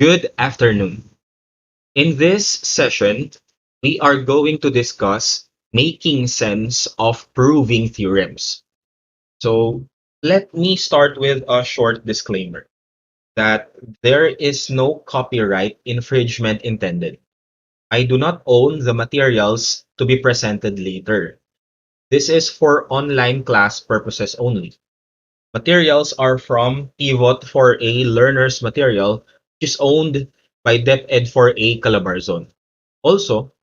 Good afternoon. In this session, we are going to discuss making sense of proving theorems. So let me start with a short disclaimer that there is no copyright infringement intended. I do not own the materials to be presented later. This is for online class purposes only. Materials are from Pivot for a Learner's Material, which is owned by DepEd for a Calabarzon. Also,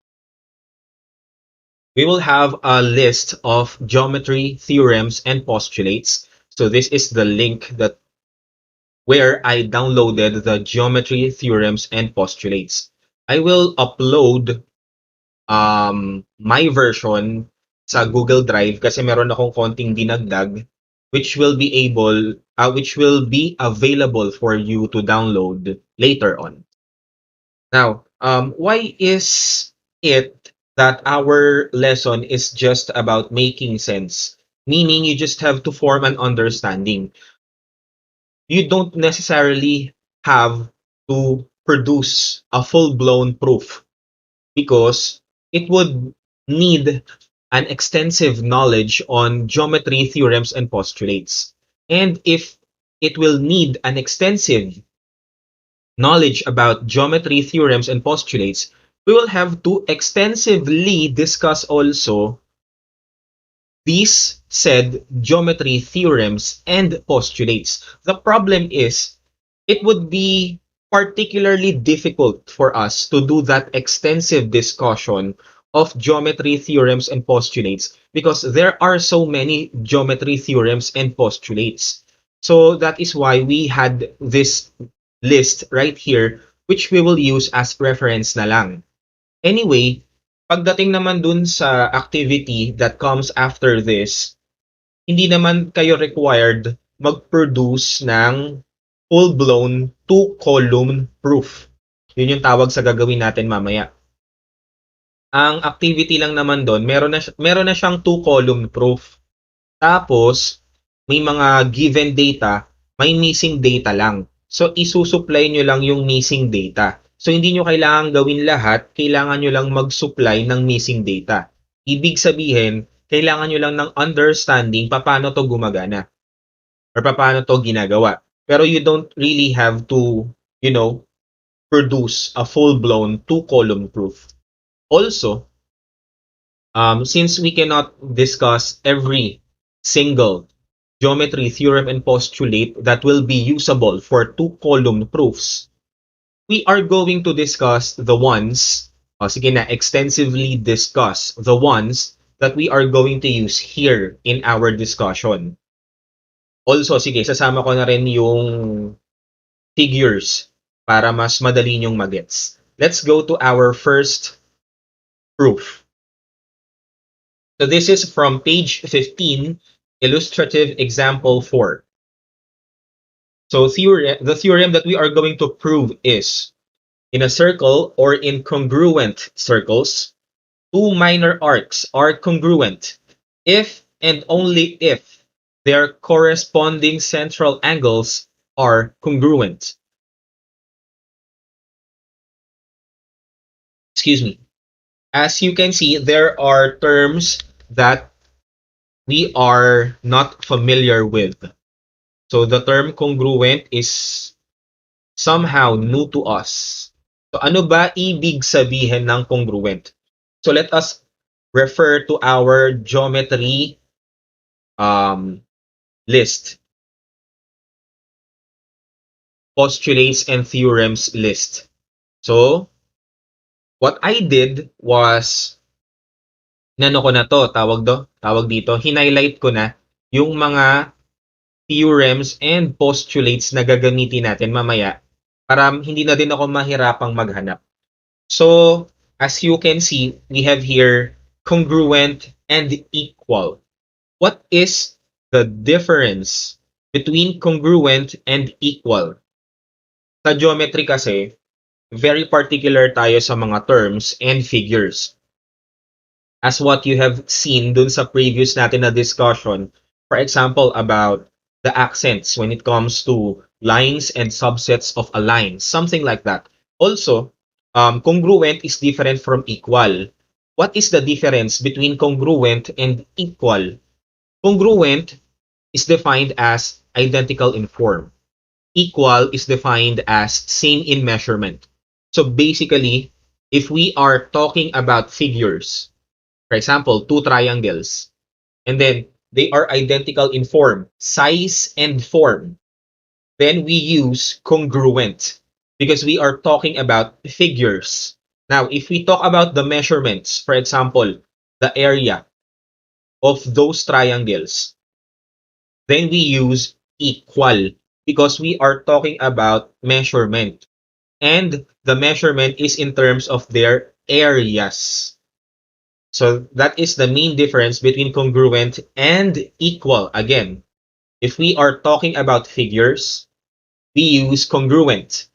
we will have a list of geometry, theorems, and postulates. So this is the link that where I downloaded the geometry, theorems, and postulates. I will upload my version sa Google Drive kasi meron akong konting dinagdag which will be available for you to download later on. Now, why is it that our lesson is just about making sense? Meaning you just have to form an understanding. You don't necessarily have to produce a full-blown proof because it would need an extensive knowledge on geometry, theorems, and postulates. And if it will need an extensive knowledge about geometry, theorems, and postulates, we will have to extensively discuss also these said geometry, theorems, and postulates. The problem is it would be particularly difficult for us to do that extensive discussion of geometry, theorems, and postulates because there are so many geometry, theorems, and postulates. So that is why we had this list right here which we will use as reference na lang. Anyway, pagdating naman dun sa activity that comes after this, hindi naman kayo required mag-produce ng full-blown two-column proof. Yun yung tawag sa gagawin natin mamaya. Ang activity lang naman doon, meron na siyang two-column proof. Tapos, may mga given data, may missing data lang. So, isusupply nyo lang yung missing data. So, hindi nyo kailangan gawin lahat, kailangan nyo lang mag-supply ng missing data. Ibig sabihin, kailangan nyo lang ng understanding paano to gumagana or paano to ginagawa. Pero you don't really have to, produce a full-blown two-column proof. Also, since we cannot discuss every single geometry, theorem, and postulate that will be usable for two-column proofs, we are going to discuss the ones, extensively discuss the ones that we are going to use here in our discussion. Also, sasama ko na rin yung figures para mas madali nyong magets. Let's go to our first proof. So this is from page 15, illustrative example 4. So the theorem that we are going to prove is, in a circle or in congruent circles, two minor arcs are congruent if and only if their corresponding central angles are congruent. Excuse me. As you can see, there are terms that we are not familiar with. So the term congruent is somehow new to us. So ano ba ibig sabihin ng congruent? So let us refer to our geometry list. Postulates and theorems list. So what I did was, tawag dito, hinighlight ko na yung mga theorems and postulates na gagamitin natin mamaya para hindi na din ako mahirapang maghanap. So, as you can see, we have here congruent and equal. What is the difference between congruent and equal? Sa geometry kasi, very particular tayo sa mga terms and figures. As what you have seen dun sa previous natin na discussion, for example, about the accents when it comes to lines and subsets of a line, something like that. Also, congruent is different from equal. What is the difference between congruent and equal? Congruent is defined as identical in form. Equal is defined as same in measurement. So basically, if we are talking about figures, for example, two triangles, and then they are identical in form, size and form, then we use congruent because we are talking about figures. Now, if we talk about the measurements, for example, the area of those triangles, then we use equal because we are talking about measurement. And the measurement is in terms of their areas. So that is the main difference between congruent and equal. Again, if we are talking about figures, we use congruent.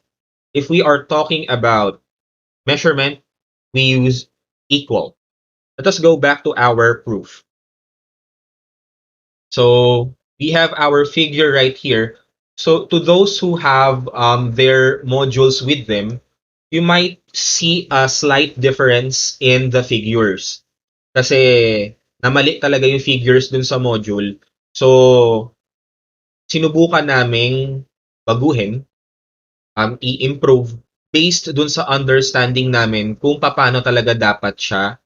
If we are talking about measurement, we use equal. Let us go back to our proof. So we have our figure right here. So to those who have their modules with them, you might see a slight difference in the figures. Kasi namali talaga yung figures dun sa module. So sinubukan naming baguhin, i-improve based dun sa understanding namin kung paano talaga dapat siya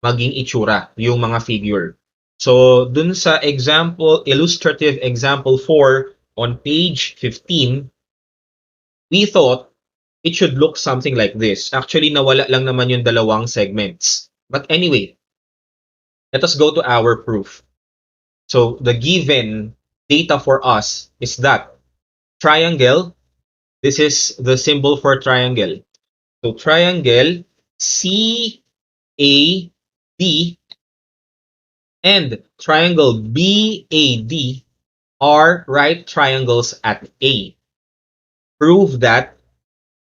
maging itsura, yung mga figure. So, dun sa example, illustrative example 4 on page 15, we thought it should look something like this. Actually, nawala lang naman yung dalawang segments. But anyway, let us go to our proof. So, the given data for us is that triangle, this is the symbol for triangle. So, triangle CAD and triangle BAD are right triangles at A. Prove that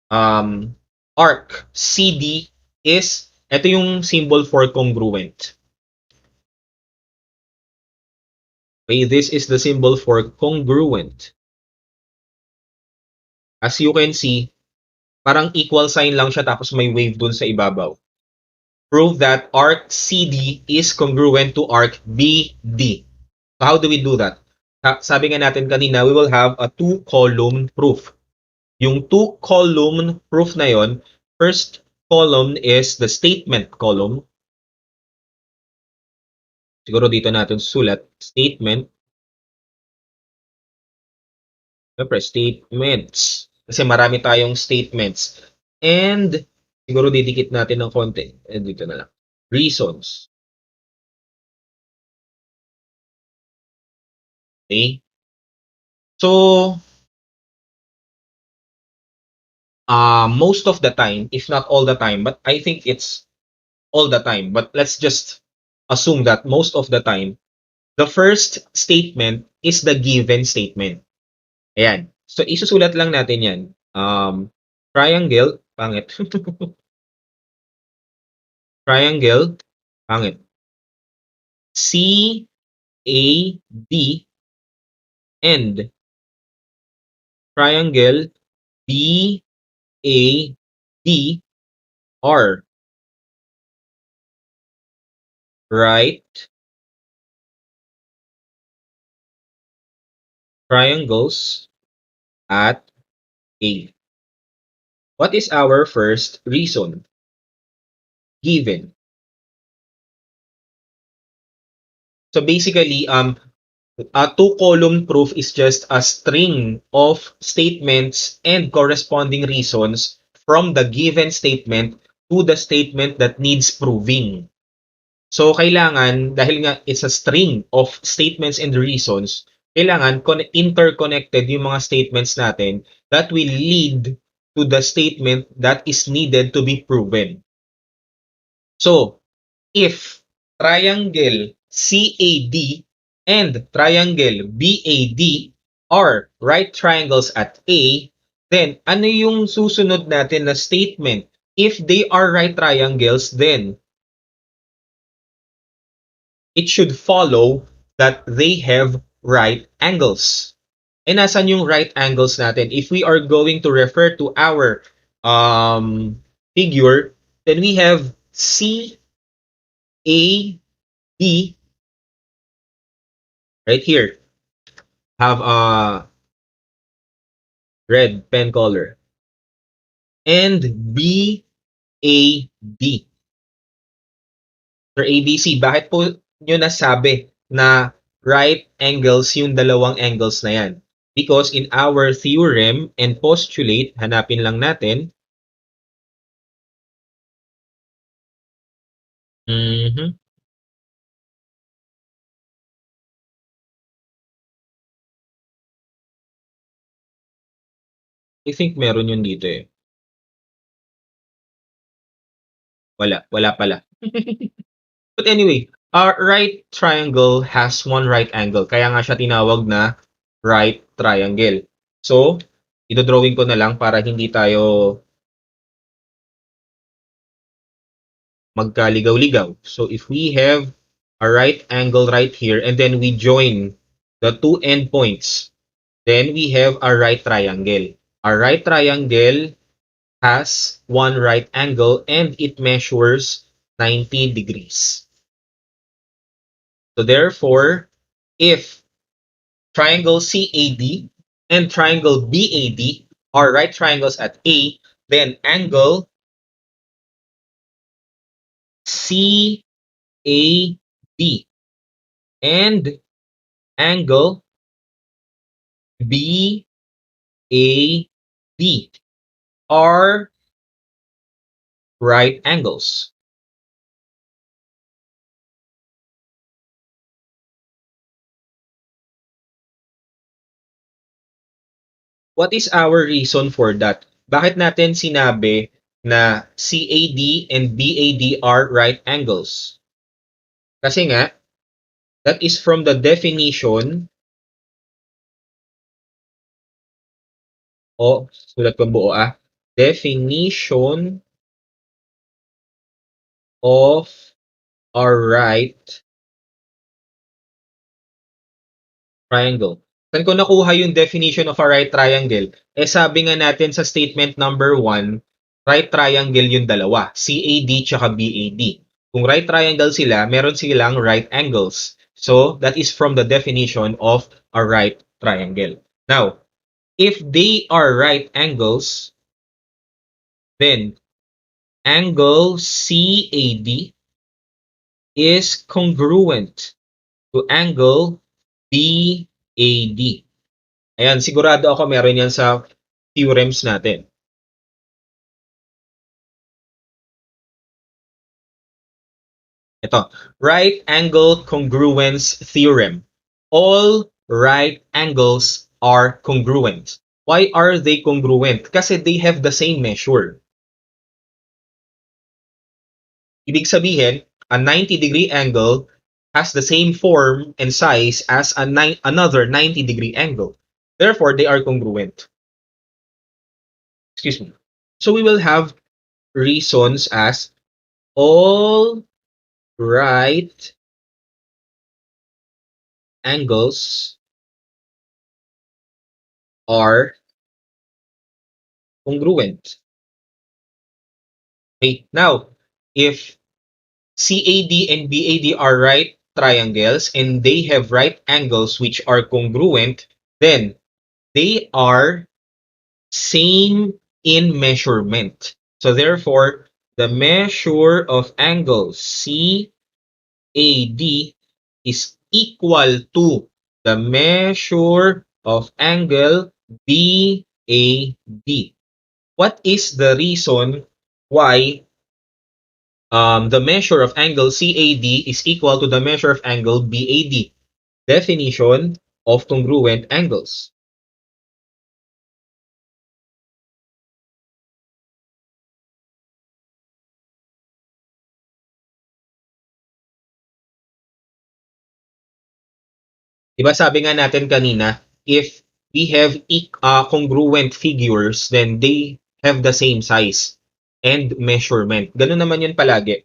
arc CD is, ito yung symbol for congruent. Okay, this is the symbol for congruent. As you can see, parang equal sign lang siya tapos may wave dun sa ibabaw. Prove that arc CD is congruent to arc BD. So how do we do that? Sabi nga natin kanina, we will have a two-column proof. Yung two-column proof na yon, first column is the statement column. Siguro dito natin sulat, statement. Siyempre, statements. Kasi marami tayong statements. And, siguro didikit natin ng konti. Dito na lang. Reasons. Okay? So, most of the time, if not all the time, but I think it's all the time. But let's just assume that most of the time, the first statement is the given statement. Ayan. So, isusulat lang natin yan. Triangle, pangit. Triangle, pangit. CAD and triangle BAD are right triangles at A. What is our first reason? Given. So basically, a two-column proof is just a string of statements and corresponding reasons from the given statement to the statement that needs proving. So kailangan, dahil nga it's a string of statements and reasons, kailangan interconnected yung mga statements natin that will lead to the statement that is needed to be proven. So, if triangle CAD and triangle BAD are right triangles at A, then ano yung susunod natin na statement? If they are right triangles, then it should follow that they have right angles. E nasan yung right angles natin? If we are going to refer to our figure, then we have C, A, B right here. Have a red pen color. And B, A, D. SirABC, bakit po nyo nasabi na right angles yung dalawang angles na yan? Because in our theorem and postulate, hanapin lang natin. I think meron yun dito eh. Wala pala. But anyway, our right triangle has one right angle. Kaya nga siya tinawag na right triangle. So, idodrawing ko na lang para hindi tayo magkaligaw-ligaw. So, if we have a right angle right here and then we join the two endpoints, then we have a right triangle. A right triangle has one right angle and it measures 90 degrees. So therefore, if triangle CAD and triangle BAD are right triangles at A, then angle CAD and angle BAD are right angles. What is our reason for that? Bakit natin sinabi na CAD and BAD are right angles? Kasi nga, that is from the definition sulat ko buo definition of a right triangle. Saan ko nakuha yung definition of a right triangle? Eh sabi nga natin sa statement number 1, right triangle yung dalawa, CAD tsaka BAD. Kung right triangle sila, meron silang right angles. So, that is from the definition of a right triangle. Now, if they are right angles, then angle CAD is congruent to angle BAD. Ayan, sigurado ako meron yan sa theorems natin. Ito, right angle congruence theorem. All right angles are congruent. Why are they congruent? Kasi they have the same measure. Ibig sabihin, a 90-degree angle has the same form and size as another 90-degree angle. Therefore, they are congruent. Excuse me. So we will have reasons as all right angles are congruent. Okay, now, if CAD and BAD are right triangles and they have right angles which are congruent, then they are same in measurement. So therefore, the measure of angle CAD is equal to the measure of angle BAD. What is the reason why the measure of angle CAD is equal to the measure of angle BAD? Definition of congruent angles. Diba sabi nga natin kanina, if we have congruent figures, then they have the same size and measurement. Ganun naman yun palagi.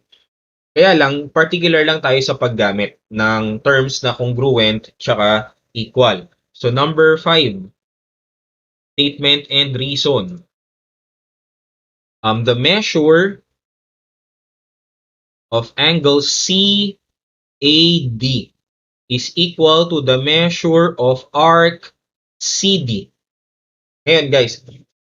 Kaya lang, particular lang tayo sa paggamit ng terms na congruent tsaka equal. So number 5, statement and reason. The measure of angle CAD is equal to the measure of arc CD. Ngayon guys,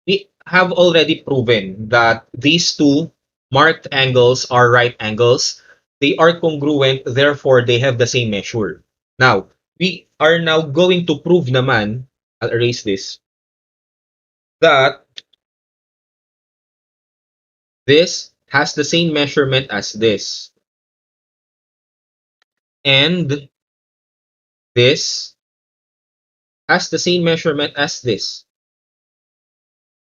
we have already proven that these two marked angles are right angles. They are congruent, therefore they have the same measure. Now, we are now going to prove naman, I'll erase this, that this has the same measurement as this. And this has the same measurement as this.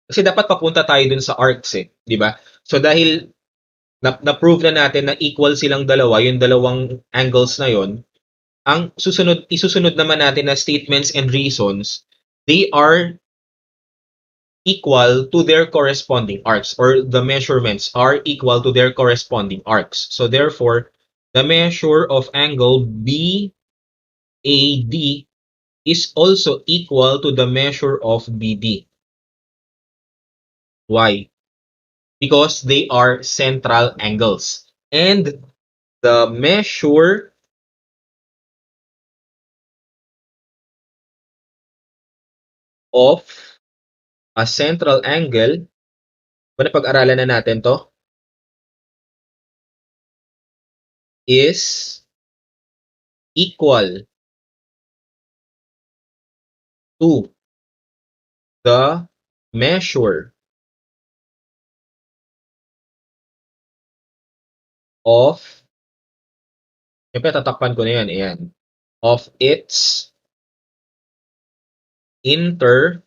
Kasi dapat papunta tayo dun sa arcs eh, di ba? So dahil na-prove na natin na equal silang dalawa, yung dalawang angles na yon, ang isusunod naman natin na statements and reasons, they are equal to their corresponding arcs, or the measurements are equal to their corresponding arcs. So therefore, the measure of angle BAD is also equal to the measure of BD. Why? Because they are central angles. And the measure of a central angle, pag-aralan na natin to, is equal to the measure of, siyempre tatakpan ko na yan, ayan, of its intercepted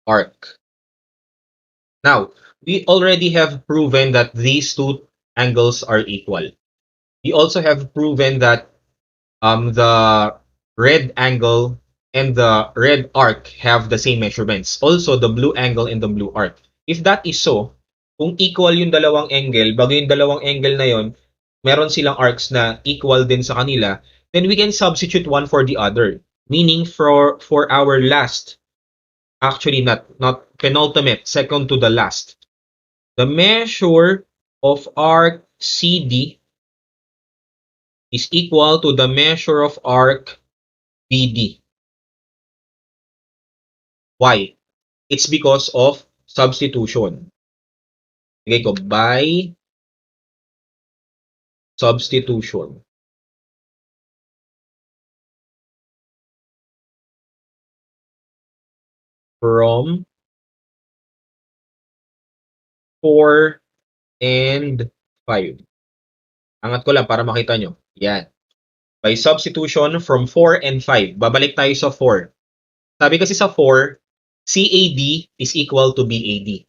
arc. Now, we already have proven that these two angles are equal. We also have proven that the red angle and the red arc have the same measurements. Also, the blue angle and the blue arc. If that is so, kung equal yung dalawang angle, bago yung dalawang angle na yon, meron silang arcs na equal din sa kanila, then we can substitute one for the other. Meaning for our last, actually not penultimate, second to the last, the measure of arc CD is equal to the measure of arc BD. Why? It's because of substitution. Okay ko, by substitution. From 4 and 5. Angat ko lang para makita nyo. Yan. By substitution from 4 and 5. Babalik tayo sa 4. Sabi kasi sa 4, CAD is equal to BAD.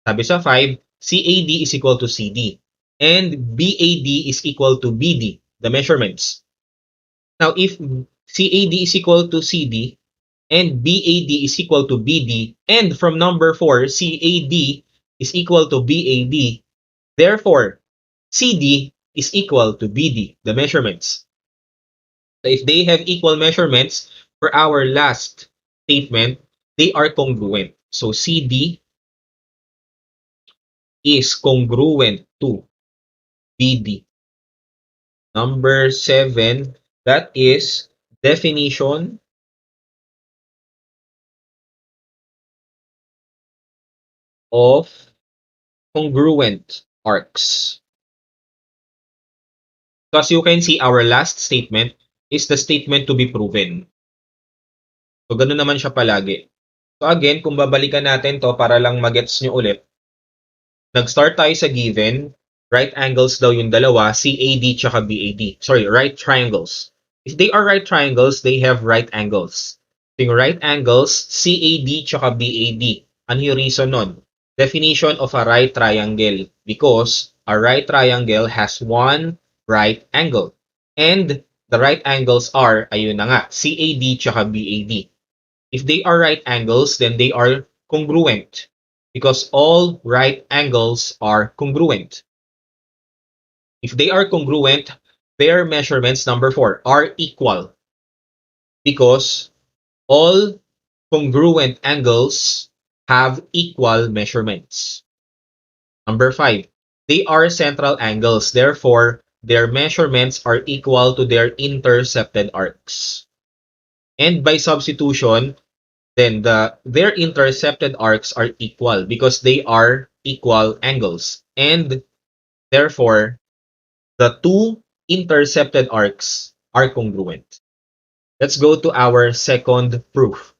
Sabi sa 5, CAD is equal to CD. And BAD is equal to BD, the measurements. Now, if CAD is equal to CD, and BAD is equal to BD, and from number 4, CAD is equal to BAD, therefore, CD is equal to BD, the measurements. So if they have equal measurements, for our last statement, they are congruent. So CD is congruent to BD. Number 7, that is definition of congruent arcs. Because you can see our last statement is the statement to be proven. So, ganun naman siya palagi. So, again, kung babalikan natin to para lang magets nyo ulit, nag-start tayo sa given, right angles daw yung dalawa, CAD tsaka BAD. Sorry, right triangles. If they are right triangles, they have right angles. So, yung right angles, CAD tsaka BAD. Ano yung reason nun? Definition of a right triangle. Because a right triangle has one right angle. And the right angles are, ayun na nga, CAD tsaka BAD. If they are right angles, then they are congruent. Because all right angles are congruent. If they are congruent, their measurements, number 4, are equal because all congruent angles have equal measurements. Number 5, they are central angles. Therefore, their measurements are equal to their intercepted arcs. And by substitution, then their intercepted arcs are equal because they are equal angles. And therefore, the two intercepted arcs are congruent. Let's go to our second proof.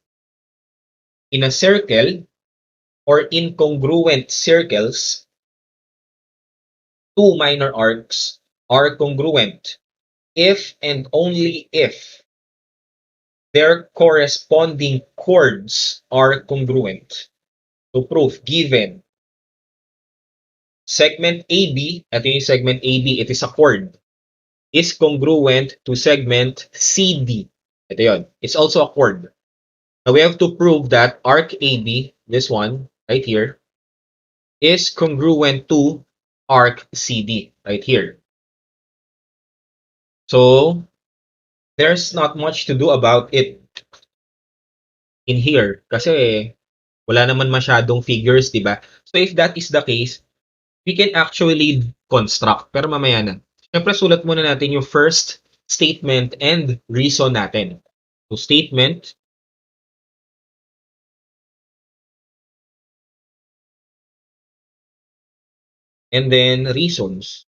In a circle or incongruent circles, two minor arcs are congruent if and only if their corresponding chords are congruent. So proof, given segment AB, ito yung segment AB, it is a chord, is congruent to segment CD. Ito yun. It's also a chord. Now we have to prove that arc AB, this one right here, is congruent to arc CD right here. So there's not much to do about it in here kasi wala naman masyadong figures, di ba? So if that is the case, we can actually construct. Pero mamaya na. Siyempre, sulat muna natin yung first statement and reason natin. So statement, and then reasons.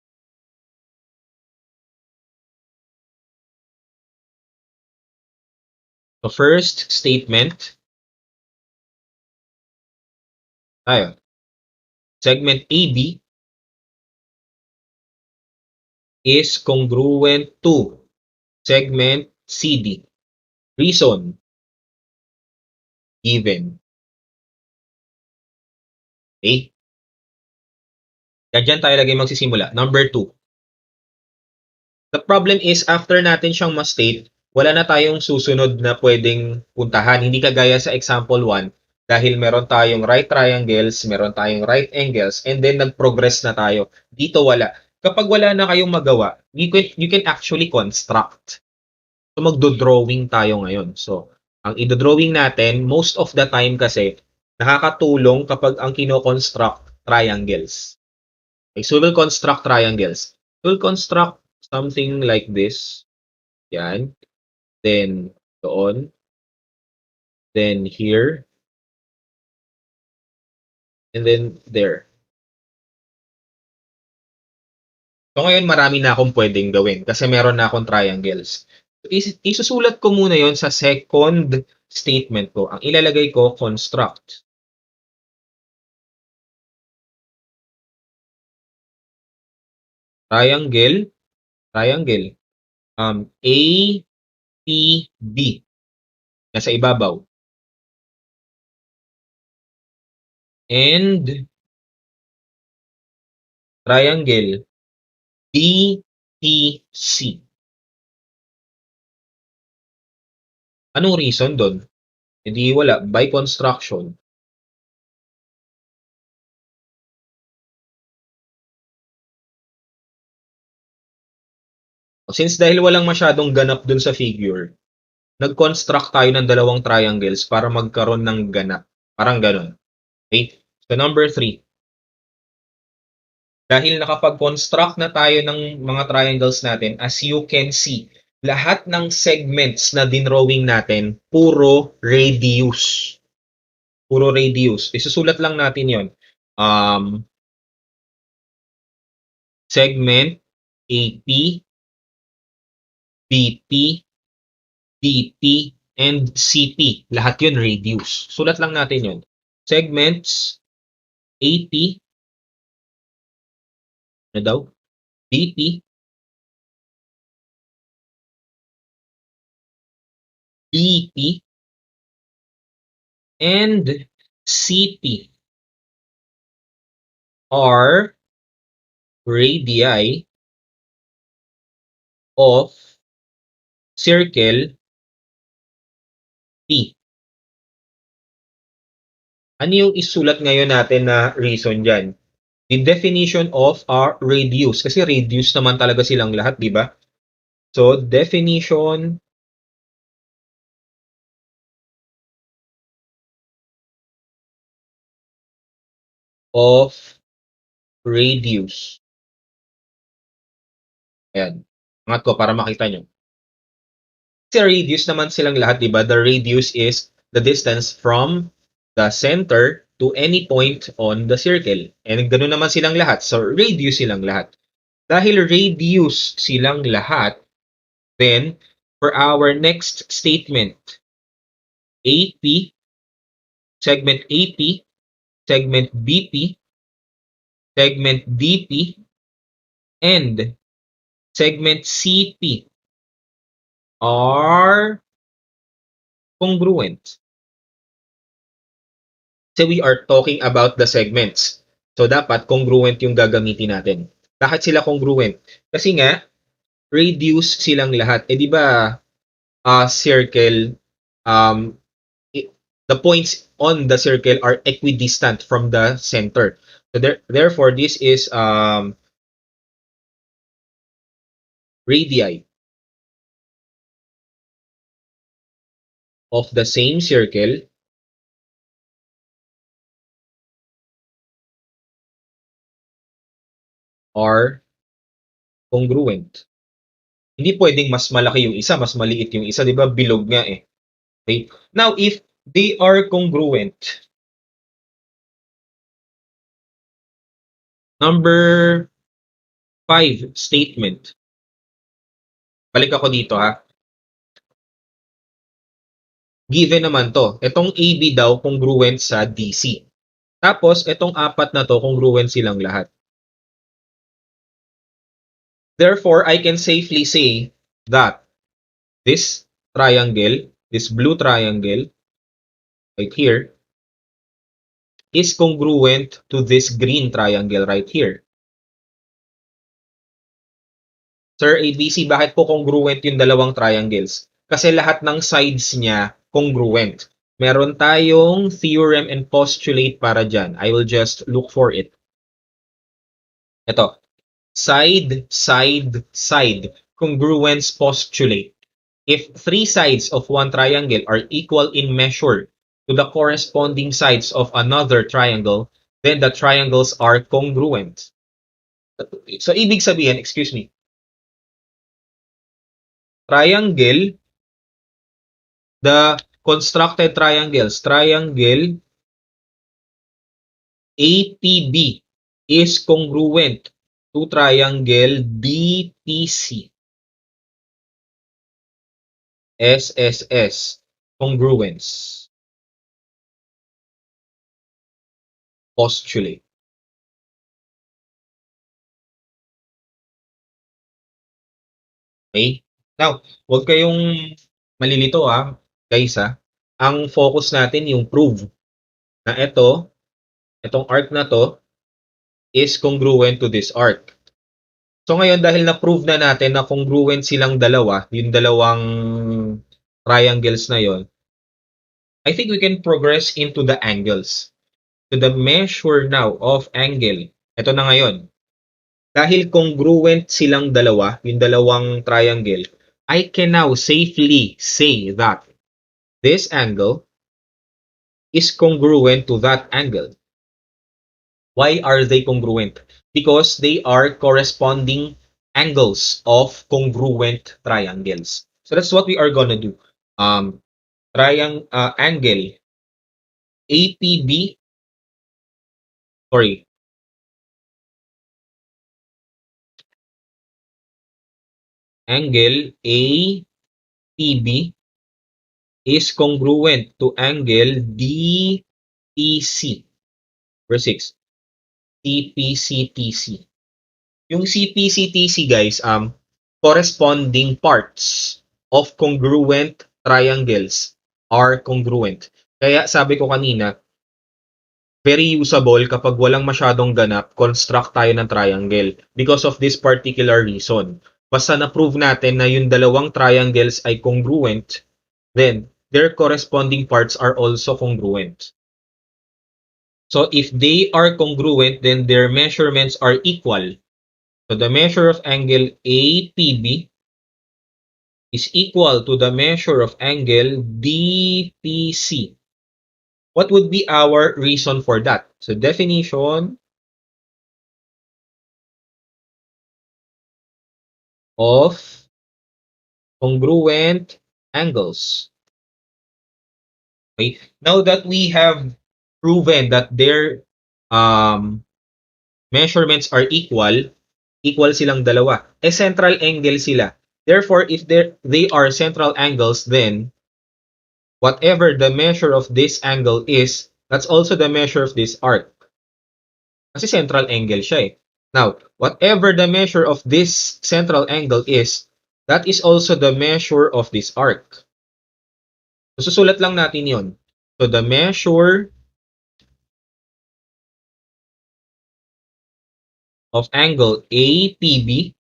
The first statement, tayo, segment AB is congruent to segment CD. Reason, given. Okay? Diyan tayo lagi magsisimula. Number 2. The problem is, after natin siyang ma-state, wala na tayong susunod na pwedeng puntahan. Hindi kagaya sa example 1, dahil meron tayong right triangles, meron tayong right angles, and then nag-progress na tayo. Dito wala. Kapag wala na kayong magawa, you can actually construct. So magdo-drawing tayo ngayon. So, ang i-drawing natin, most of the time kasi, nakakatulong kapag ang kino-construct triangles. Okay, so we'll construct triangles. We'll construct something like this. Yan. Then, doon. Then, here. And then, there. So, ngayon, marami na akong pwedeng gawin kasi meron na akong triangles. Isusulat ko muna yon sa second statement ko. Ang ilalagay ko, construct. Triangle. A, P, B. Nasa ibabaw. And triangle BTC. Anong reason doon? Hindi wala. By construction. Since dahil walang masyadong ganap dun sa figure, nag-construct tayo ng dalawang triangles para magkaroon ng ganap. Parang ganun. Okay? So number 3. Dahil nakapag-construct na tayo ng mga triangles natin, as you can see, lahat ng segments na dinrawing natin, puro radius. Puro radius. Isusulat lang natin yon. Segment AP, BP, DP, and CP. Lahat yun radius. Sulat lang natin yun. Segments AP, na daw? BP, DP, and CP are radii of circle P. Ano yung isulat ngayon natin na reason dyan? the definition of a radius. Kasi radius naman talaga silang lahat, di ba? So, definition of radius. Ayan. Angat ko para makita nyo. Kasi radius naman silang lahat, di ba? The radius is the distance from the center to any point on the circle. And ganoon naman silang lahat. So, radius silang lahat. Dahil radius silang lahat, then, for our next statement, AP, segment AP, segment BP, segment DP, and segment CP are congruent. So we are talking about the segments. So dapat congruent yung gagamitin natin. Bakit sila congruent? Kasi nga, radius silang lahat. Eh di ba, circle, um, the points on the circle are equidistant from the center. So therefore, this is radii of the same circle are congruent. Hindi pwedeng mas malaki yung isa, mas maliit yung isa, di ba? Bilog nga eh. Okay? Now, if they are congruent, number 5 statement. Balik ako dito ha. Given naman to. Itong AB daw congruent sa DC. Tapos, itong apat na to congruent silang lahat. Therefore, I can safely say that this triangle, this blue triangle, right here, is congruent to this green triangle right here. SirABC, bakit po congruent yung dalawang triangles? Kasi lahat ng sides niya congruent. Meron tayong theorem and postulate para dyan. I will just look for it. Ito. Side, side, side. Congruence postulate. If three sides of one triangle are equal in measure to the corresponding sides of another triangle, then the triangles are congruent. So, ibig sabihin, excuse me, triangle, the constructed triangles, triangle APB is congruent to triangle BPC. SSS, congruence. Postulate. Okay? Now, huwag kayong malilito guys Ang focus natin yung prove na itong arc na to is congruent to this arc. So ngayon dahil na-prove na natin na congruent silang dalawa, yung dalawang triangles na yon, I think we can progress into the angles. To the measure now of angle. Ito na ngayon. Dahil congruent silang dalawa, yung dalawang triangle, I can now safely say that this angle is congruent to that angle. Why are they congruent? Because they are corresponding angles of congruent triangles. So that's what we are gonna do. Angle APB, sorry, angle APB is congruent to angle DPC. Verse 6. CPCTC. Yung CPCTC guys, corresponding parts of congruent triangles are congruent. Kaya sabi ko kanina, very usable kapag walang masyadong ganap, construct tayo ng triangle because of this particular reason. Basta na-prove natin na yung dalawang triangles ay congruent, then their corresponding parts are also congruent. So if they are congruent, then their measurements are equal. So the measure of angle APB is equal to the measure of angle DPC. What would be our reason for that? So definition of congruent angles. Okay. Now that we have proven that their um, measurements are equal silang dalawa. Central angle sila. Therefore, if they are central angles, then whatever the measure of this angle is, that's also the measure of this arc. Kasi central angle siya eh. Now, whatever the measure of this central angle is, that is also the measure of this arc. So, susulat lang natin yon. So, the measure of angle APB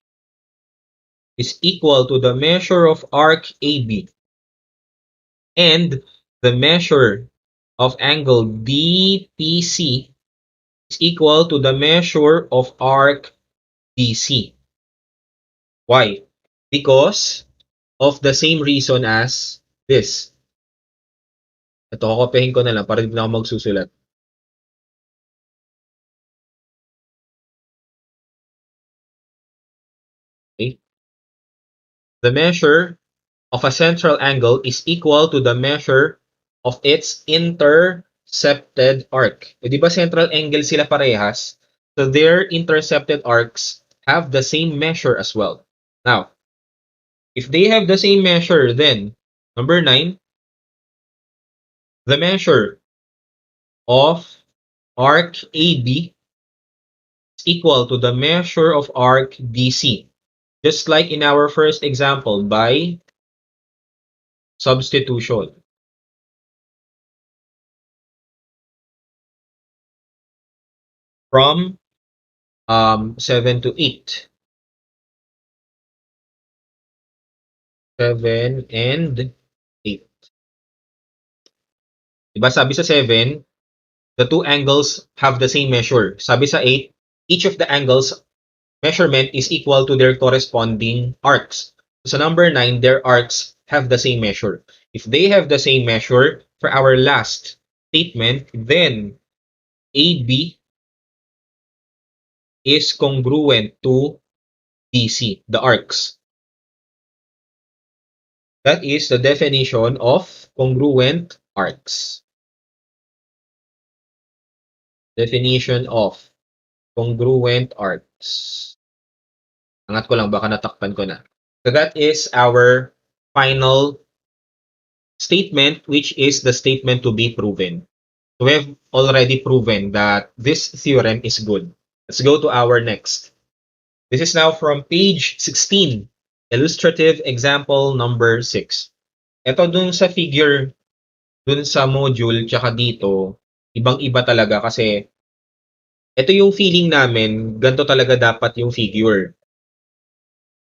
is equal to the measure of arc AB. And the measure of angle DPC is equal to the measure of arc DC. Why? Because of the same reason as this. Ito, kokopihin ko na lang para hindi na ako magsusulat. Okay? The measure of a central angle is equal to the measure of its intercepted arc. E di ba central angle sila parehas? So their intercepted arcs have the same measure as well. Now, if they have the same measure, then number 9, the measure of arc AB is equal to the measure of arc DC. Just like in our first example by substitution. From 7 to 8. 7 and 8. Diba sabi sa 7, the two angles have the same measure. Sabi sa 8, each of the angles measurement is equal to their corresponding arcs. So number 9, their arcs have the same measure. If they have the same measure, for our last statement, then AB is congruent to DC, the arcs. That is the definition of congruent arcs. Definition of congruent arcs. Angat ko lang, baka natakpan ko na. So that is our final statement, which is the statement to be proven. So we have already proven that this theorem is good. Let's go to our next. This is now from page 16, illustrative example number 6. Ito dun sa figure, dun sa module, tsaka dito, ibang-iba talaga kasi ito yung feeling namin, ganito talaga dapat yung figure.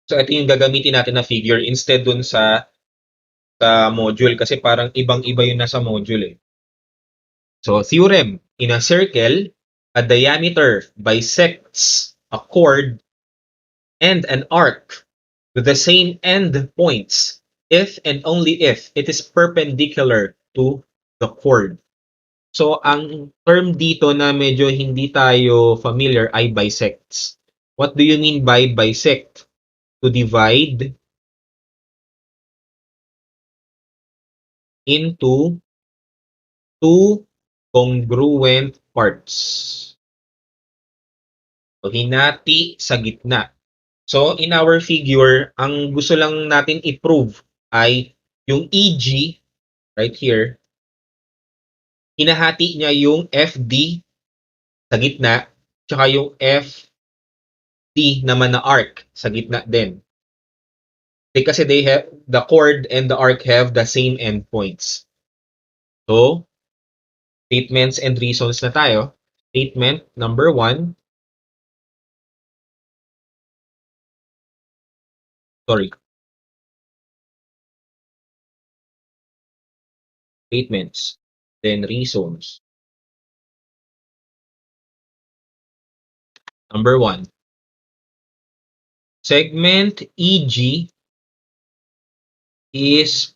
So ito yung gagamitin natin na figure instead dun sa module kasi parang ibang-iba yung nasa module eh. So theorem, in a circle, a diameter bisects a chord and an arc with the same end points if and only if it is perpendicular to the chord. So ang term dito na medyo hindi tayo familiar ay bisects. What do you mean by bisect? To divide into two congruent parts. So, hinati sa gitna. So, in our figure, ang gusto lang natin i-prove ay yung EG, right here, hinahati niya yung FD sa gitna, tsaka yung FD naman na arc sa gitna din. Kasi they have, the chord and the arc have the same endpoints. So, statements and reasons na tayo. Statement number 1. Sorry. Statements. Then reasons. Number 1. Segment EG is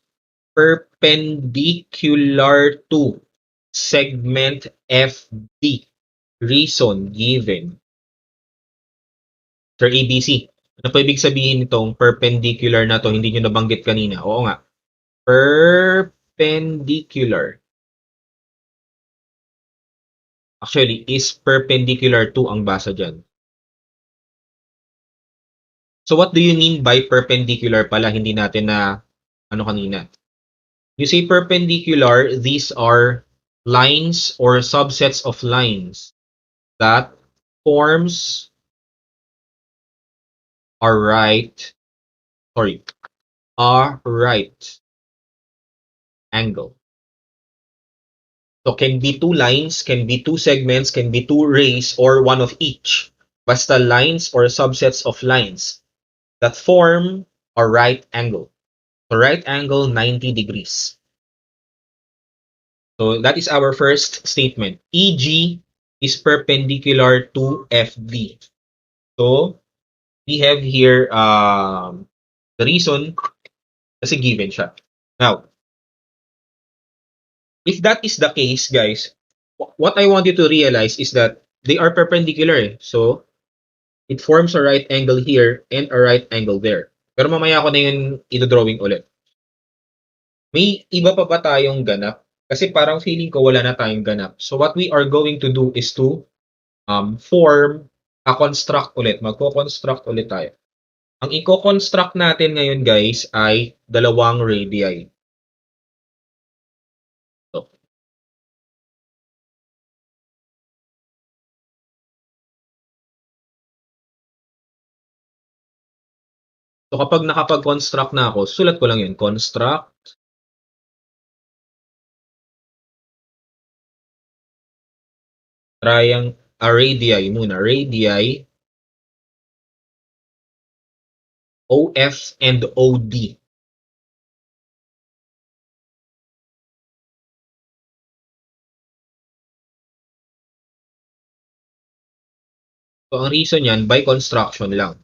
perpendicular to segment FD. Reason given. SirABC. Ano po ibig sabihin nitong perpendicular na to? Hindi nyo nabanggit kanina. Oo nga. Perpendicular. Actually, is perpendicular to ang basa dyan. So what do you mean by perpendicular pala? Hindi natin na ano kanina. You say perpendicular, these are lines or subsets of lines that forms a right angle. So can be two lines, can be two segments, can be two rays, or one of each. Basta lines or subsets of lines that form a right angle. So right angle 90 degrees. So that is our first statement. EG is perpendicular to FD. So we have here the reason kasi given siya. Now, if that is the case, guys, what I want you to realize is that they are perpendicular. So it forms a right angle here and a right angle there. Pero mamaya ko na yun ito-drawing ulit. May iba pa ba tayong ganap? Kasi parang feeling ko wala na tayong ganap. So what we are going to do is to form a construct ulit. Magko-construct ulit tayo. Ang i-construct natin ngayon, guys, ay dalawang radii. So kapag nakapag-construct na ako, sulat ko lang yun. Construct radii muna. Radii OF and OD. So ang reason yan, by construction lang.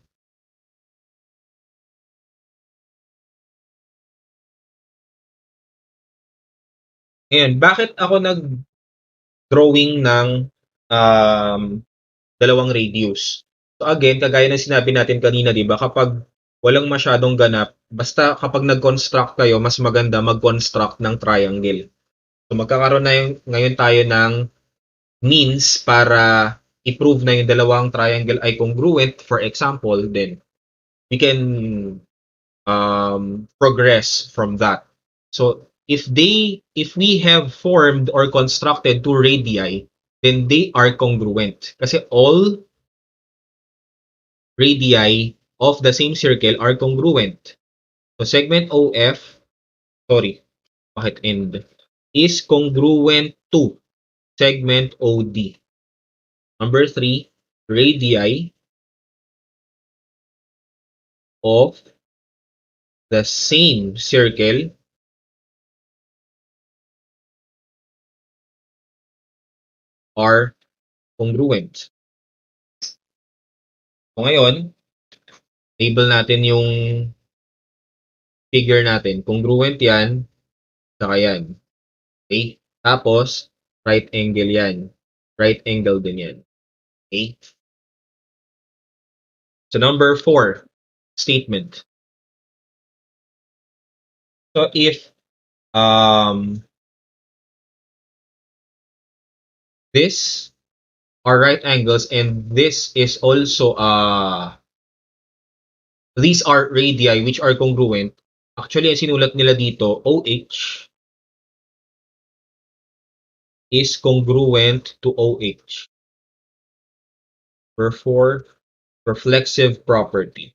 Ngayon, bakit ako nag-drawing ng dalawang radius? So again, kagaya ng sinabi natin kanina, di ba? Kapag walang masyadong ganap, basta kapag nag-construct kayo, mas maganda mag-construct ng triangle. So magkakaroon na ngayon tayo ng means para i-prove na yung dalawang triangle ay congruent. For example, then we can progress from that. So if we have formed or constructed two radii, then they are congruent. Kasi all radii of the same circle are congruent. So segment OF, bakit end? Is congruent to segment OD. Number 3, radii of the same circle are congruent. So ngayon, label natin yung figure natin. Congruent yan, saka yan. Okay? Tapos, right angle yan. Right angle din yan. Okay? So number 4, statement. So if this are right angles and this is also these are radii which are congruent, actually ang sinulat nila dito, OH is congruent to OH. Therefore, reflexive property.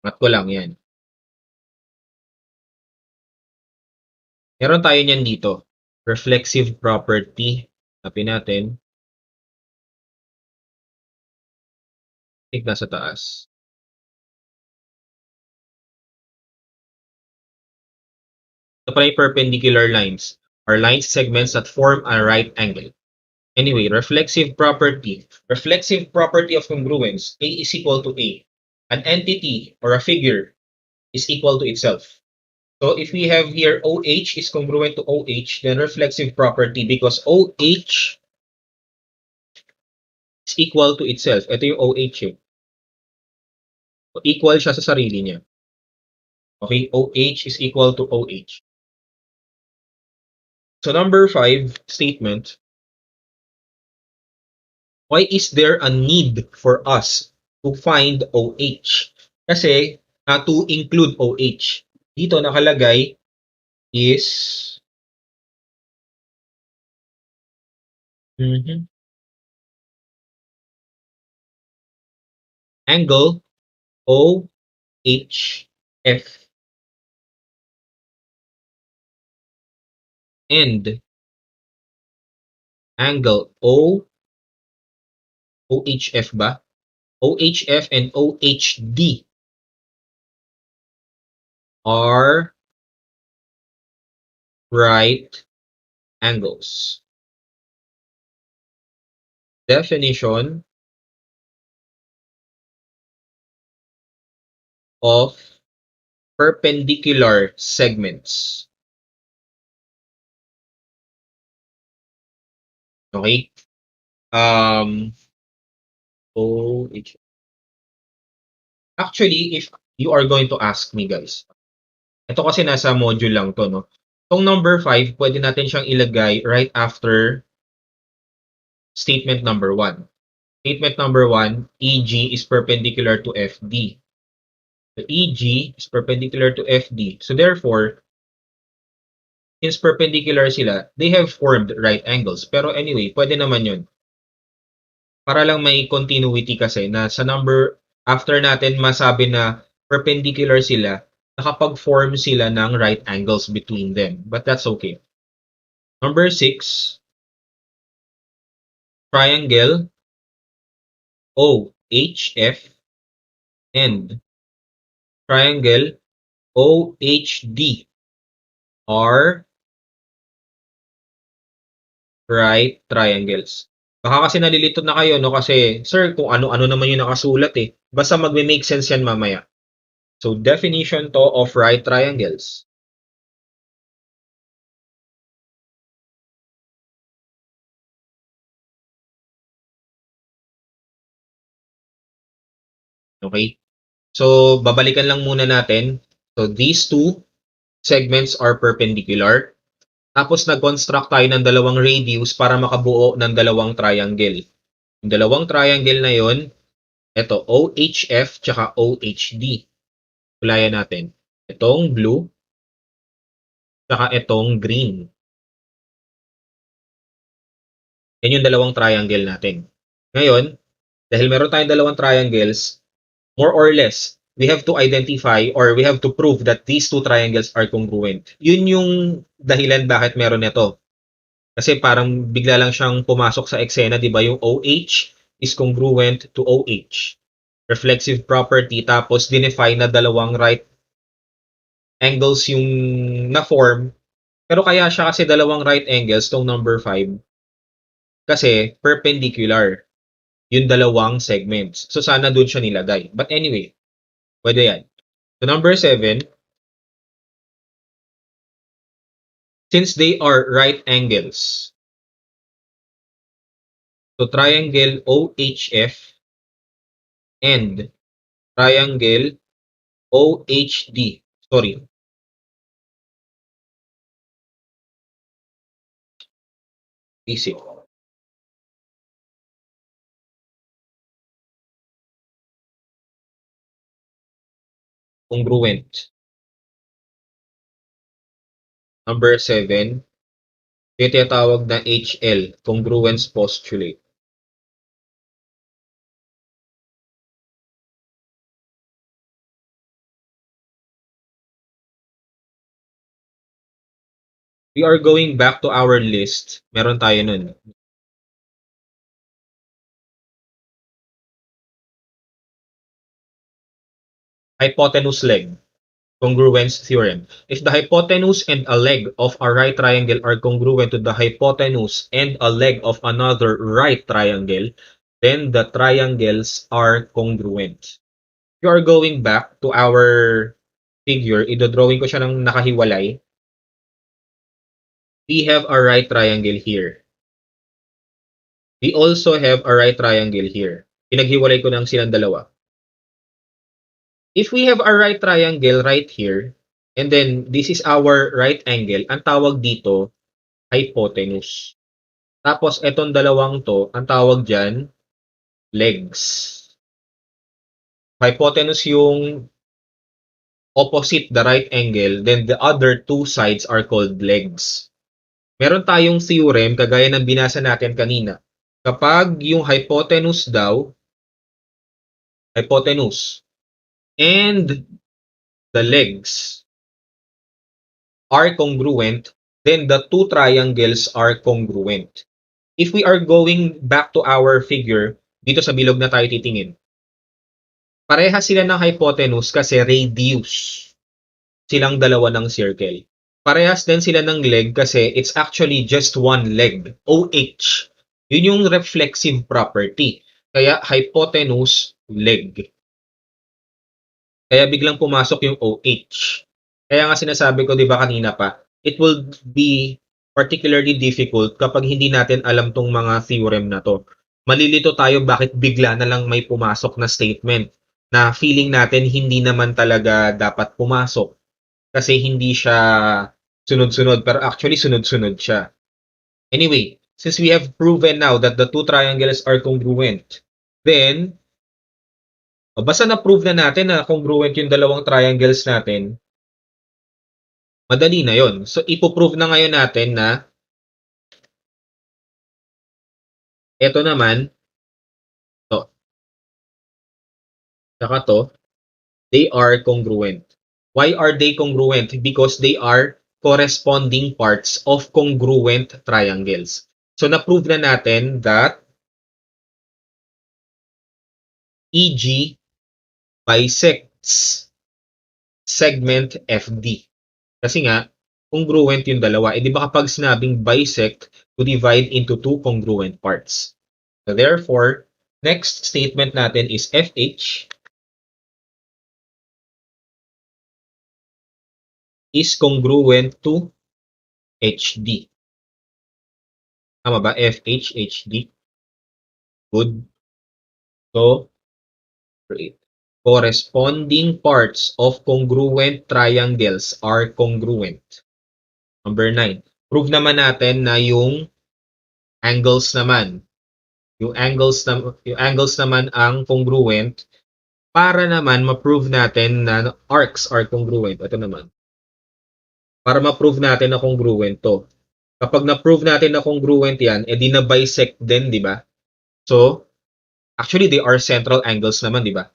Mat ko lang yan. Meron tayo niyan dito. Reflexive property. Tapin natin. I think nasa taas. So, Ito pala yung perpendicular lines, are line segments that form a right angle. Anyway, reflexive property. Reflexive property of congruence, A is equal to A. An entity or a figure is equal to itself. So if we have here OH is congruent to OH, then reflexive property because OH is equal to itself. Ito yung OH eh. So equal siya sa sarili niya. Okay, OH is equal to OH. So number 5 statement, why is there a need for us to find OH? Kasi to include OH. Dito nakalagay is angle OHF and angle OHF ba? OHF and OHD are right angles. Definition of perpendicular segments. Okay? OH. Actually, if you are going to ask me, guys, ito kasi nasa module lang to, no? Itong number 5, pwede natin siyang ilagay right after statement number 1. Statement number 1, EG is perpendicular to FD. The EG is perpendicular to FD. So therefore, since perpendicular sila, they have formed right angles. Pero anyway, pwede naman yun. Para lang may continuity kasi na sa number, after natin masabi na perpendicular sila, nakapag-form sila ng right angles between them. But that's okay. Number 6, triangle OHF and triangle OHD are right triangles. Baka kasi nalilito na kayo, no? Kasi, sir, kung ano-ano naman yung nakasulat eh. Basta magme-make sense yan mamaya. So, definition to of right triangles. Okay? So, babalikan lang muna natin. So, these two segments are perpendicular. Tapos, nag-construct tayo ng dalawang radius para makabuo ng dalawang triangle. Yung dalawang triangle na yon, ito, OHF tsaka OHD. Kulayan natin. Itong blue tsaka itong green. Yan yung dalawang triangle natin. Ngayon, dahil meron tayong dalawang triangles, more or less, we have to identify or we have to prove that these two triangles are congruent. Yun yung dahilan bakit meron ito. Kasi parang bigla lang siyang pumasok sa eksena, di ba? Yung OH is congruent to OH. Reflexive property, tapos dinefine na dalawang right angles yung na-form. Pero kaya siya kasi dalawang right angles, tong number 5, kasi perpendicular yung dalawang segments. So, sana dun siya nilagay. But anyway, pwede yan. So, number 7, since they are right angles, so triangle OHF and triangle OHD, sorry, basic, congruent. Number 7, yung tinatawag na HL, congruence postulate. We are going back to our list. Meron tayo nun. Hypotenuse leg. Congruence theorem. If the hypotenuse and a leg of a right triangle are congruent to the hypotenuse and a leg of another right triangle, then the triangles are congruent. If you are going back to our figure, idodrawing ko siya ng nakahiwalay. We have a right triangle here. We also have a right triangle here. Pinaghiwalay ko ng silang dalawa. If we have a right triangle right here, and then this is our right angle, ang tawag dito, hypotenuse. Tapos, etong dalawang to, ang tawag dyan, legs. Hypotenuse yung opposite the right angle, then the other two sides are called legs. Meron tayong theorem, kagaya ng binasa natin kanina. Kapag yung hypotenuse daw, hypotenuse, and the legs are congruent, then the two triangles are congruent. If we are going back to our figure, dito sa bilog na tayo titingin. Parehas sila ng hypotenuse kasi radius silang dalawa ng circle. Parehas din sila ng leg kasi it's actually just one leg, OH. Yun yung reflexive property. Kaya hypotenuse, leg. Kaya biglang pumasok yung OH. Kaya nga sinasabi ko, di ba kanina pa, it will be particularly difficult kapag hindi natin alam tong mga theorem na to. Malilito tayo bakit bigla na lang may pumasok na statement na feeling natin hindi naman talaga dapat pumasok kasi hindi siya sunod-sunod, pero actually sunod-sunod siya. Anyway, since we have proven now that the two triangles are congruent, then basta na-prove na natin na congruent yung dalawang triangles natin, madali na yon. So, ipoprove na ngayon natin na ito naman, to, saka to, they are congruent. Why are they congruent? Because they are corresponding parts of congruent triangles. So, na-prove na natin that EG bisects segment FD. Kasi nga, congruent yung dalawa. Eh di ba kapag sinabing bisect, to divide into two congruent parts. So therefore, next statement natin is FH is congruent to HD. Tama ba? FH, HD. Good. So, great. Corresponding parts of congruent triangles are congruent. Number 9. Prove naman natin na yung angles naman. Yung angles naman ang congruent para naman ma-prove natin na arcs are congruent. Ito naman. Para ma-prove natin na congruent to. Kapag na-prove natin na congruent yan, edi na-bisect din, di ba? So, actually, they are central angles naman, di ba?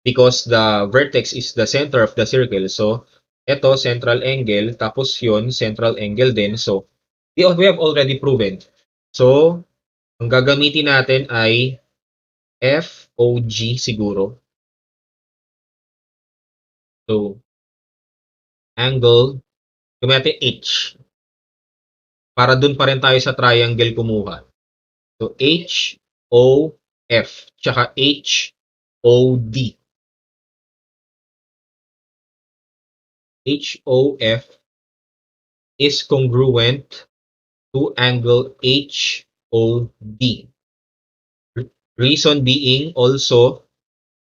Because the vertex is the center of the circle. So, ito, central angle. Tapos yun, central angle din. So, we have already proven. So, ang gagamitin natin ay FOG siguro. So, angle, gamitin H. Para dun pa rin tayo sa triangle kumuha. So, HOF, tsaka HOD. HOF is congruent to angle HOD. Reason being also,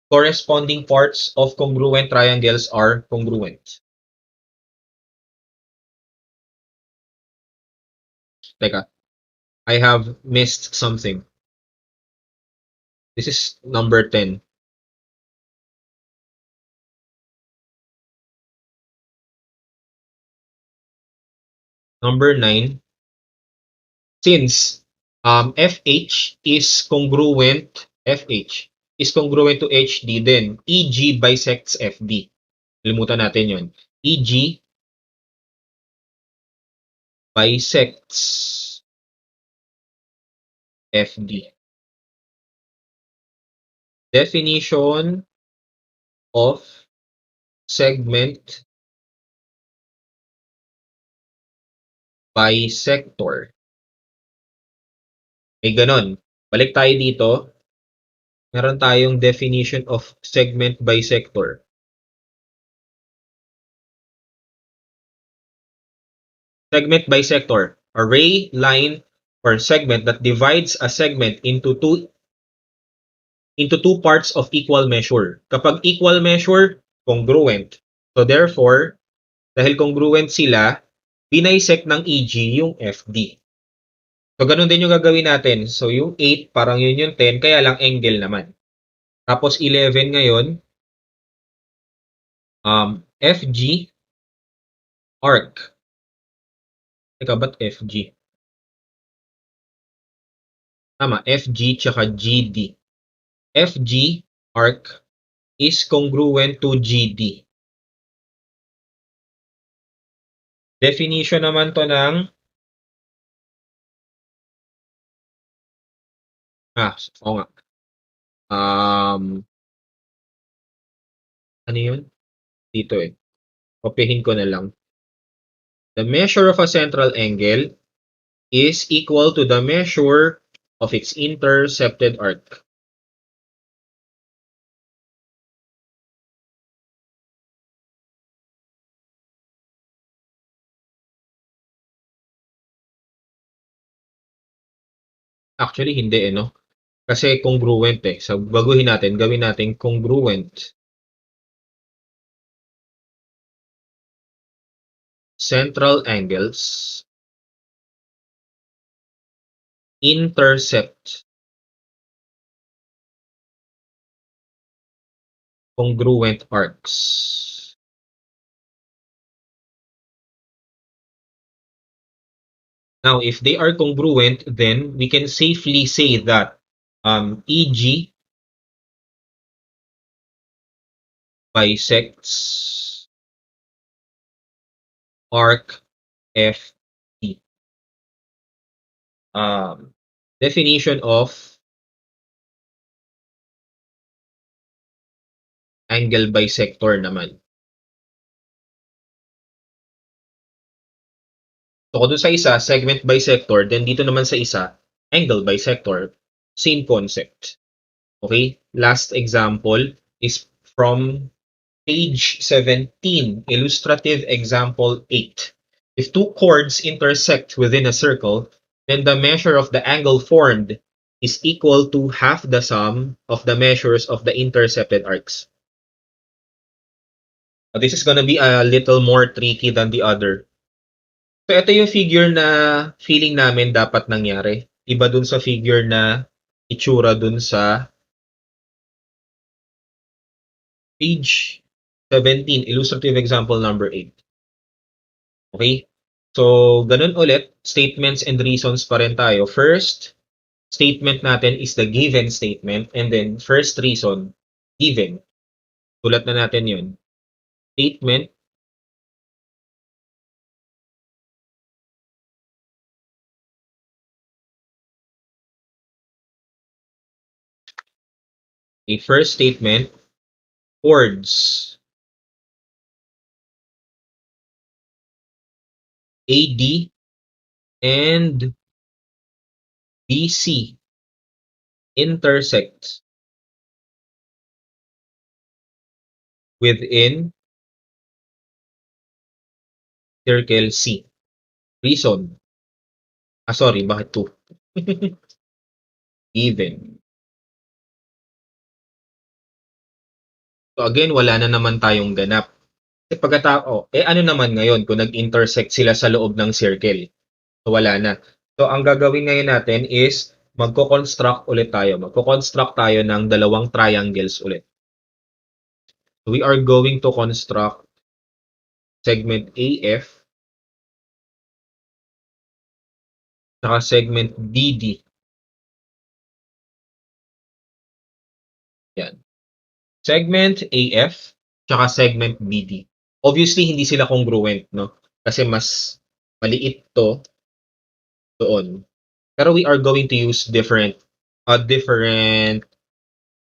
corresponding parts of congruent triangles are congruent. Teka, I have missed something. This is number 10. Number 9. Since FH is congruent, FH is congruent to HD, then EG bisects FD. Limutan natin yun. EG bisects FD. Definition of segment bisector. May ganon. Balik tayo dito. Meron tayong definition of segment bisector. Segment bisector, a ray, line, or segment that divides a segment into two parts of equal measure. Kapag equal measure, congruent. So therefore, dahil congruent sila, binisect ng EG yung FD. So ganun din yung gagawin natin. So yung 8, parang yun yung 10, kaya lang angle naman. Tapos 11 ngayon, FG arc. Teka, ba't FG? Tama, FG tsaka GD. FG arc is congruent to GD. Definition naman to ng oo nga. Ano yun? Dito eh. Kopyahin ko na lang. The measure of a central angle is equal to the measure of its intercepted arc. Actually, hindi eh, no? Kasi congruent eh. So, baguhin natin. Gawin natin congruent. Central angles intercept congruent arcs. Now, if they are congruent, then we can safely say that EG bisects arc FE. Definition of angle bisector naman. So kung doon sa isa, segment bisector, then dito naman sa isa, angle bisector, same concept. Okay? Last example is from page 17, illustrative example 8. If two chords intersect within a circle, then the measure of the angle formed is equal to half the sum of the measures of the intercepted arcs. Now, this is gonna be a little more tricky than the other. So ito yung figure na feeling namin dapat nangyari. Iba dun sa figure na itsura dun sa page 17, illustrative example number 8. Okay? So, ganun ulit, statements and reasons pa rin tayo. First statement natin is the given statement, and then first reason, given. Tulat na natin yun. Statement, a first statement, chords, AD and BC intersect within circle C. Reason. Sorry, bakit 2? Given. So again, wala na naman tayong ganap. Kasi pagkatao, ano naman ngayon kung nag-intersect sila sa loob ng circle? So wala na. So ang gagawin ngayon natin is magko-construct ulit tayo. Magko-construct tayo ng dalawang triangles ulit. So we are going to construct segment AF saka segment BD. Yan. Segment AF saka segment BD. Obviously, hindi sila congruent, no? Kasi mas maliit to doon. Pero we are going to use different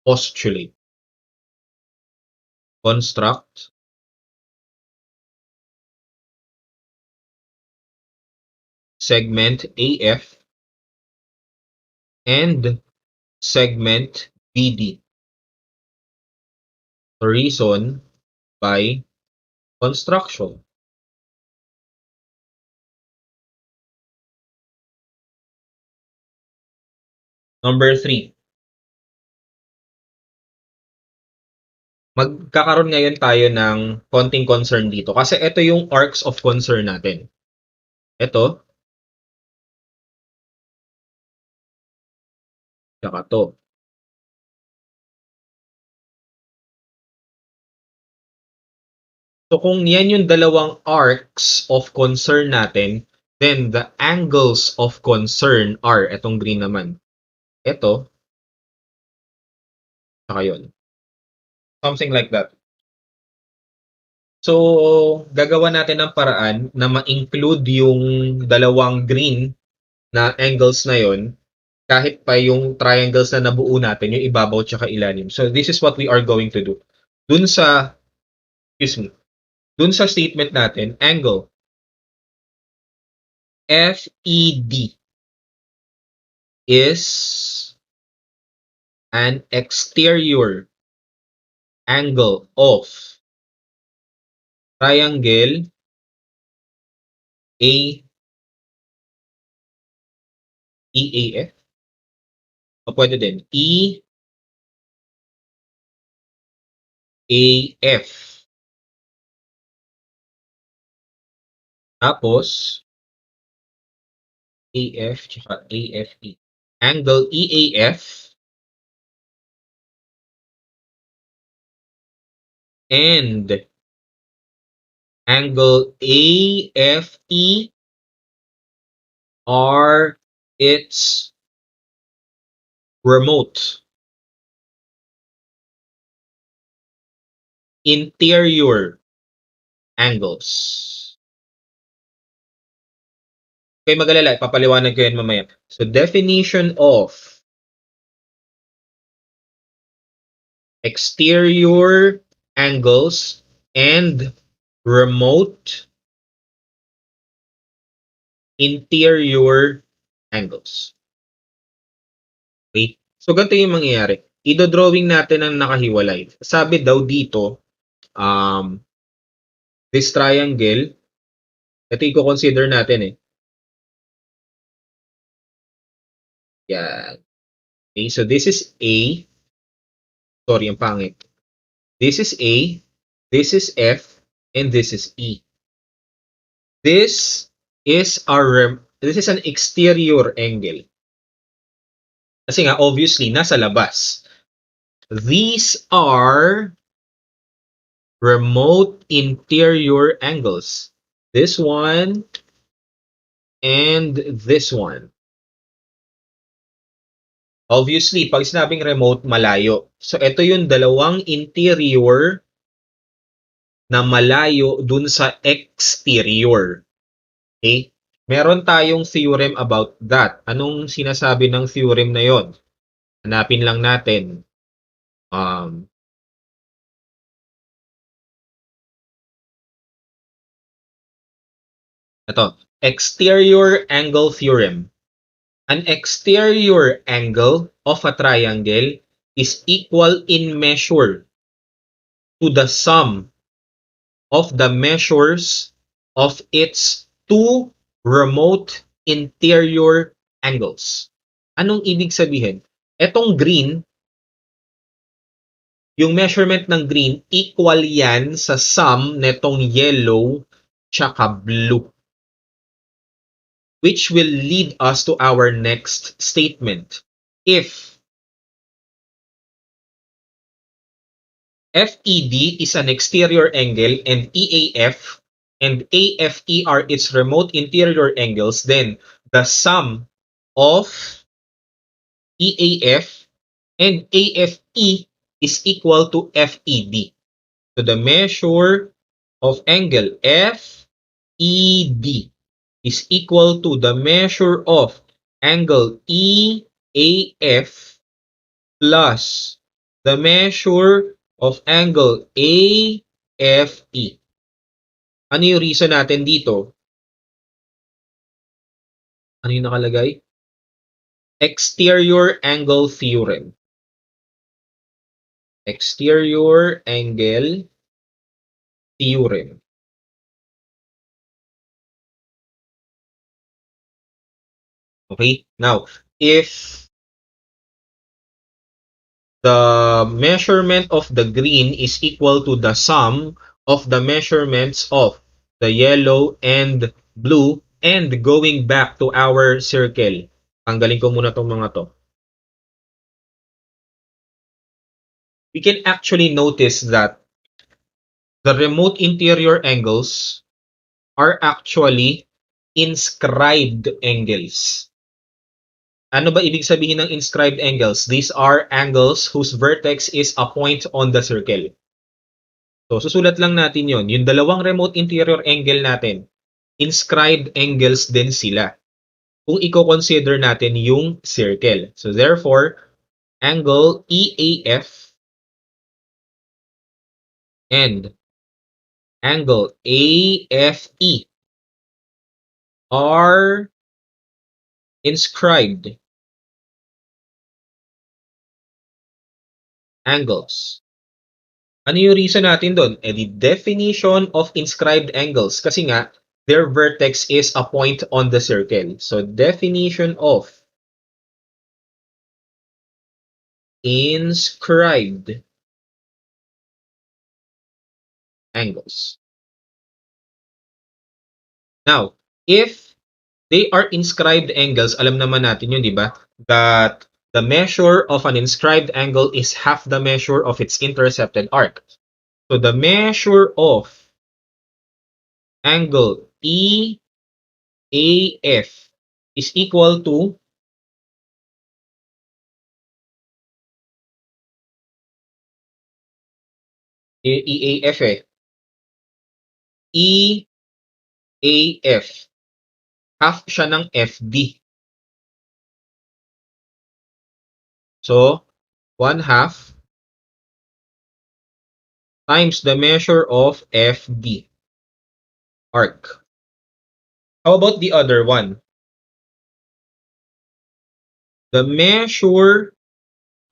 postulate. Construct segment AF and segment BD. Reason by construction. Number 3. Magkakaroon ngayon tayo ng konting concern dito kasi ito yung arcs of concern natin. Ito, saka to. So kung yan yung dalawang arcs of concern natin, then the angles of concern are, etong green naman, ito, saka yun. Something like that. So, gagawa natin ng paraan na ma-include yung dalawang green na angles na yon kahit pa yung triangles na nabuo natin, yung ibabaw tsaka ilalim. So, this is what we are going to do. Dun sa statement natin, angle FED is an exterior angle of triangle EAF. O pwede din, EAF. Tapos, AF tsaka AFE. Angle EAF and angle AFE are its remote interior angles. Okay, mag-alala, papaliwanag ko yan mamaya. So, definition of exterior angles and remote interior angles. Okay? So, ganito yung mangyayari. Ido-drawing natin ang nakahiwalay. Sabi daw dito, this triangle, ito i-consider natin eh. Yan. Okay, so this is A. Sorry, ang pangit. This is A, this is F, and this is E. This is an exterior angle. Kasi nga, obviously, nasa labas. These are remote interior angles. This one and this one. Obviously, pag sinabing remote, malayo. So, ito yung dalawang interior na malayo dun sa exterior. Okay? Meron tayong theorem about that. Anong sinasabi ng theorem na yon? Hanapin lang natin. Ito, exterior angle theorem. An exterior angle of a triangle is equal in measure to the sum of the measures of its two remote interior angles. Anong ibig sabihin? Etong green, yung measurement ng green, equal yan sa sum netong yellow tsaka blue. Which will lead us to our next statement. If FED is an exterior angle and EAF and AFE are its remote interior angles, then the sum of EAF and AFE is equal to FED. So the measure of angle FED is equal to the measure of angle EAF plus the measure of angle AFE. Ano yung reason natin dito? Ano yung nakalagay? Exterior angle theorem. Exterior angle theorem. Okay, now, if the measurement of the green is equal to the sum of the measurements of the yellow and blue, and going back to our circle. Tanggalin ko muna tong mga to. We can actually notice that the remote interior angles are actually inscribed angles. Ano ba ibig sabihin ng inscribed angles? These are angles whose vertex is a point on the circle. So, susulat lang natin yon. Yung dalawang remote interior angle natin, inscribed angles din sila. Kung i-consider natin yung circle. So, therefore, angle EAF and angle AFE are inscribed angles. Ano yung reason natin doon? The definition of inscribed angles. Kasi nga, their vertex is a point on the circle. So, definition of inscribed angles. Now, if they are inscribed angles, alam naman natin yun, di ba? That the measure of an inscribed angle is half the measure of its intercepted arc. So, the measure of angle EAF is equal to EAF EAF. Half siya ng FD. So, 1/2 times the measure of FD arc. How about the other one? The measure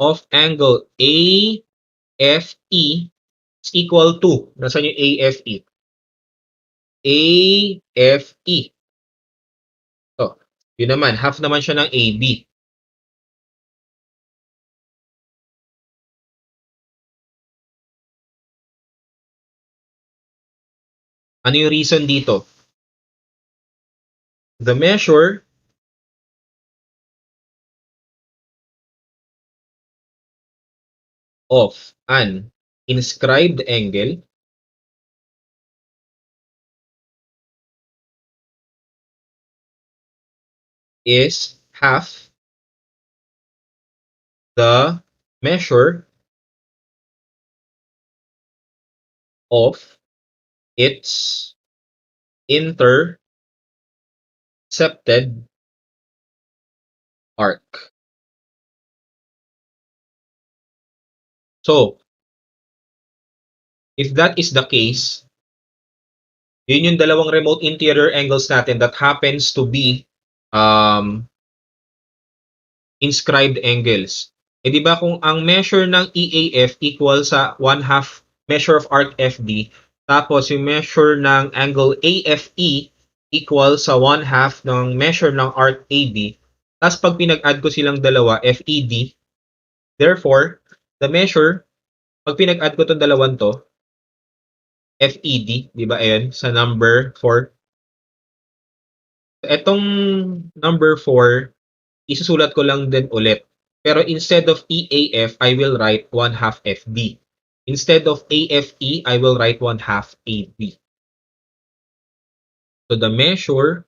of angle AFE is equal to, nasaan yung AFE? AFE. So, yun naman, half naman siya ng AB. Ano yung reason dito? The measure of an inscribed angle is half the measure of its intercepted arc. So, if that is the case, yun yung dalawang remote interior angles natin that happens to be inscribed angles. Eh di ba kung ang measure ng EAF equal sa 1/2 measure of arc FD, tapos yung measure ng angle AFE equal sa 1/2 ng measure ng arc AB, tapos pag pinag-add ko silang dalawa, FED, therefore, the measure, pag pinag-add ko itong dalawang to, FED, di ba ayan, sa number 4. Etong number 4, isusulat ko lang din ulit. Pero instead of EAF, I will write 1/2 FD. Instead of AFE, I will write 1/2 AB. So the measure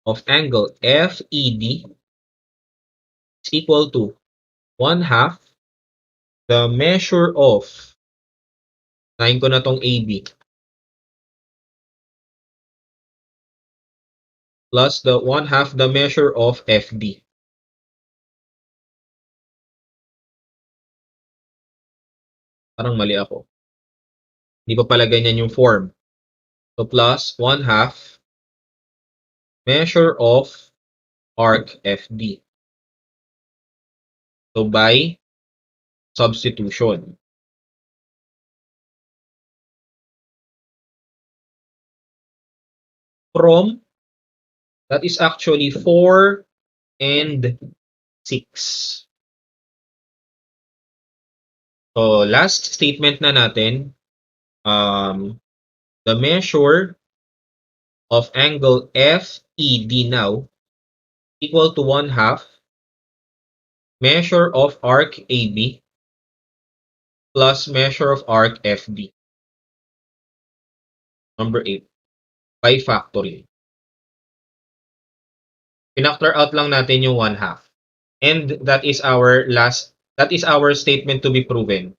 of angle FED is equal to 1/2 the measure of, nahin ko na tong AB, plus the 1/2 the measure of FD. Parang mali ako. Hindi pa pala ganyan yung form. So plus 1/2 measure of arc FD. So by substitution. From, that is actually 4 and 6. So last statement na natin, the measure of angle FED now equal to 1/2 measure of arc AB plus measure of arc FD. Number 8, by factoring. Pinactor out lang natin yung 1/2. And that is our statement to be proven.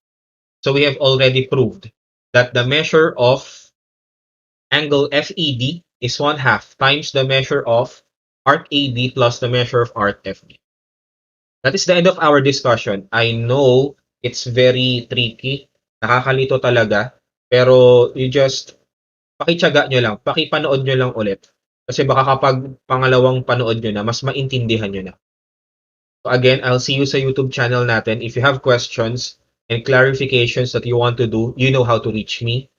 So we have already proved that the measure of angle FED is 1/2 times the measure of arc AB plus the measure of arc FD. That is the end of our discussion. I know it's very tricky. Nakakalito talaga. Pero you just pakityaga nyo lang. Pakipanood nyo lang ulit. Kasi baka kapag pangalawang panood nyo na, mas maintindihan nyo na. So again, I'll see you sa YouTube channel natin. If you have questions and clarifications that you want to do, you know how to reach me.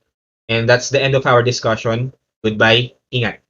And that's the end of our discussion. Goodbye. Ingat.